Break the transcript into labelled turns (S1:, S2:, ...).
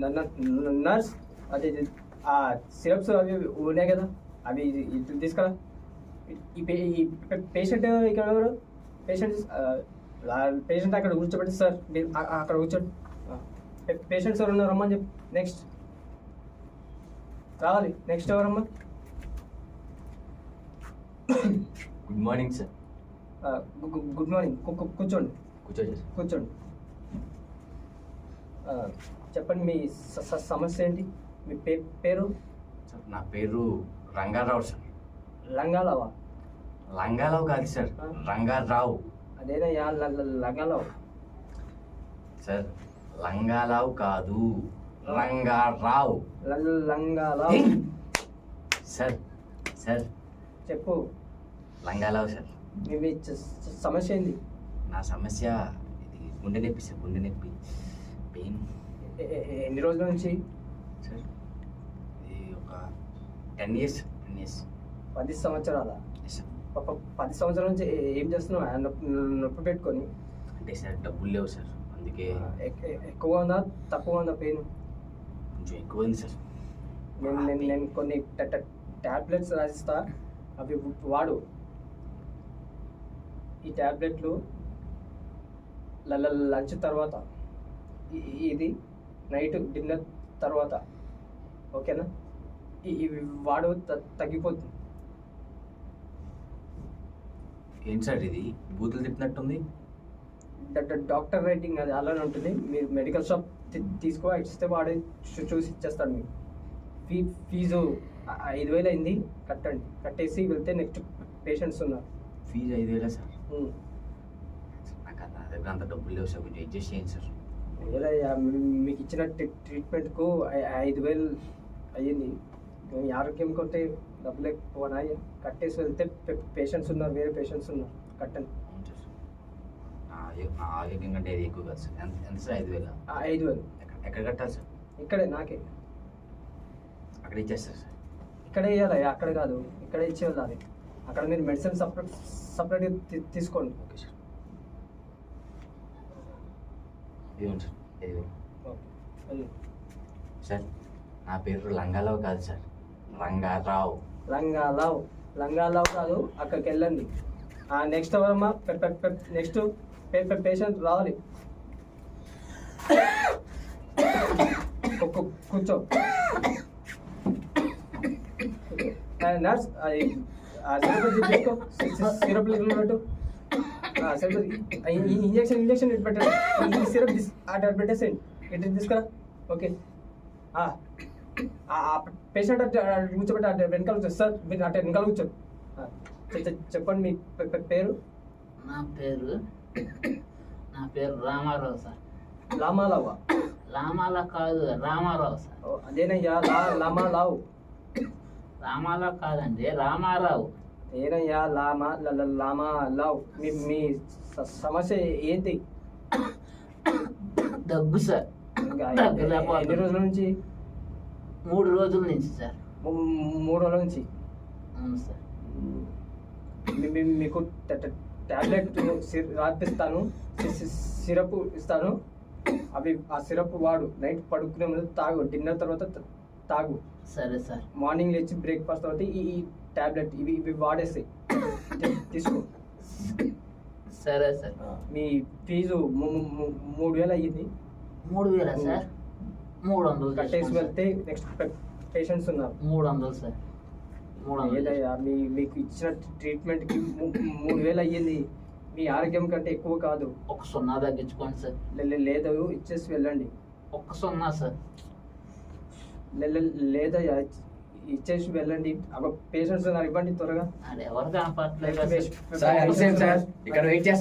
S1: Nurse అది ఆ syrups అవి ఉన్నాయి కదా అవి తీసుకురా. ఈ పేషెంట్ ఇక్కడ ఎవరు పేషెంట్ అక్కడ కూర్చోబెట్టి సార్ మీరు అక్కడ కూర్చోండి. పేషెంట్స్ ఎవరు ఉన్నారు రమ్మని చెప్పి. నెక్స్ట్ రావాలి. నెక్స్ట్ ఎవరమ్మా?
S2: Good morning sir.
S1: Good morning. కూర్చోండి కూర్చోండి. చెప్పండి మీ సమస్య ఏంటి? మీ పేరు?
S2: సార్ నా పేరు రంగారావు సార్.
S1: లంగారావా?
S2: లంగారావు కాదు సార్, రంగారావు.
S1: అదేనయ్యా లంగారావు
S2: సార్. లంగారావు కాదు, రంగారావు.
S1: లంగారావు
S2: సార్. సార్
S1: చెప్పు.
S2: లంగారావు సార్.
S1: మీ సమస్య ఏంది?
S2: నా సమస్య ఇది గుండె నొప్పి సార్, గుండె నొప్పి పెయిన్.
S1: ఎన్ని రోజుల నుంచి?
S2: సార్ ఇది ఒక 10 years.
S1: 10 సంవత్సరాల?
S2: సార్
S1: 10 సంవత్సరాల నుంచి ఏం చేస్తున్నావు? నొప్పి పెట్టుకొని.
S2: అంటే సార్ డబ్బులు లేవు సార్, అందుకే.
S1: ఎక్కువ ఉందా తక్కువ ఉందా పెయిన్?
S2: కొంచెం ఎక్కువ ఉంది సార్.
S1: నేను కొన్ని ట్యాబ్లెట్స్ రాసిస్తా, అవి వాడు. ఈ ట్యాబ్లెట్లు లంచ్ తర్వాత, ఇది నైట్ డిన్నర్ తర్వాత, ఓకేనా? ఇవి వాడు తగ్గిపోతుంది.
S2: ఏంటి సార్ ఇది బూతులు తిప్పినట్టుంది?
S1: డాక్టర్ రైటింగ్ అది అలానే ఉంటుంది. మీరు మెడికల్ షాప్ తీసుకో, ఇస్తే వాడే చూసి ఇచ్చేస్తాడు. మీకు ఫీజు 5,000 అయింది, కట్టండి. కట్టేసి వెళ్తే నెక్స్ట్ పేషెంట్స్ ఉన్నారు.
S2: Fee 5,000 sir? నాకు నా దగ్గర అంత డబ్బులు లేవు సార్, కొంచెం అడ్జస్ట్ చేయండి సార్.
S1: లేదయ్యా, మీకు ఇచ్చిన ట్రీట్మెంట్కు 5,000 అయ్యింది. మీ ఆరోగ్యం కొంటే డబ్బులు ఎక్కువనా? కట్టేసి వెళ్తే పేషెంట్స్ ఉన్నారు, వేరే పేషెంట్స్ ఉన్నారు, కట్టండి.
S2: నా ఆరోగ్యం కంటే అది ఎక్కువ కాదు సార్. ఎంత సార్? 5,000?
S1: 5,000
S2: ఎక్కడ కట్టాలి సార్?
S1: ఇక్కడే, నాకే.
S2: అక్కడ ఇచ్చేస్తారు సార్?
S1: ఇక్కడే ఇవ్వాలి, అక్కడ కాదు, ఇక్కడే ఇచ్చి వెళ్ళాలి. అక్కడ మీరు మెడిసిన్ సపరేట్గా తీసుకోండి.
S2: Okay sir. ఇవ్వండి సార్ 5,000.
S1: ఓకే
S2: సార్ నా పేరు లంగారావు కాదు సార్, రంగారావు.
S1: లంగారావు కాదు, అక్కడికి వెళ్ళండి. నెక్స్ట్ ఎవరమ్మా? నెక్స్ట్ పేషెంట్ రావాలి. కూర్చో. నర్స్ తీసుకో, సిరప్ పెట్టు. ఇంజక్షన్ పెట్టండి. ఈ సిరప్ అటు పెట్టేసేయండి. ఇటు తీసుకురా. ఓకే. పేషెంట్ అటు కూర్చోబెట్టి అటు వెనకాల కూర్చోండి సార్. మీరు అటు వెనకాల కూర్చోండి. చెప్పండి మీ పేరు?
S3: నా పేరు రామారావు సార్.
S1: లామాలావా?
S3: లామాలా కాదు, రామారావు సార్.
S1: అదేనయ్యా లామాలావు.
S3: రామాలా కాదండి, రామారావు.
S1: ఏనయ్యా లామాలావు. మీ సమస్య ఏంటి?
S3: దగ్గు సార్.
S1: ఎన్ని రోజుల నుంచి?
S3: 3 రోజుల నుంచి సార్.
S1: 3 రోజుల నుంచి?
S3: అవును సార్.
S1: మీకు టాబ్లెట్ రాపిస్తాను, సిరప్ ఇస్తాను. అవి ఆ సిరప్ వాడు. నైట్ పడుకునే ముందు తాగు, డిన్నర్ తర్వాత తాగు.
S3: సరే సార్.
S1: మార్నింగ్ లేచి బ్రేక్ఫాస్ట్ తర్వాత ఈ టాబ్లెట్ ఇవి వాడేస్తాయి, తీసుకో.
S3: సరే సార్.
S1: మీ ఫీజు 3,000 అయ్యింది.
S3: 3,000 సార్? 300
S1: కట్టేసి వెళ్తే నెక్స్ట్ పేషెంట్స్ ఉన్నారు.
S3: 300 సార్. 300.
S1: ఏదయ్యా, మీకు ఇచ్చిన ట్రీట్మెంట్కి 3,000 అయ్యింది. మీ ఆరోగ్యం కంటే ఎక్కువ కాదు.
S3: 1 సున్నా తగ్గించుకోండి సార్.
S1: లేదు, ఇచ్చేసి వెళ్ళండి.
S3: 1 సున్నా సార్.
S1: లేదయ్యా, ఇచ్చేసి వెళ్ళండి. పేషెంట్స్ ఉన్నారు, ఇవ్వండి త్వరగా.
S3: అది ఎవరు కనపడలేదు
S2: సార్ ఇక్కడ వెయిట్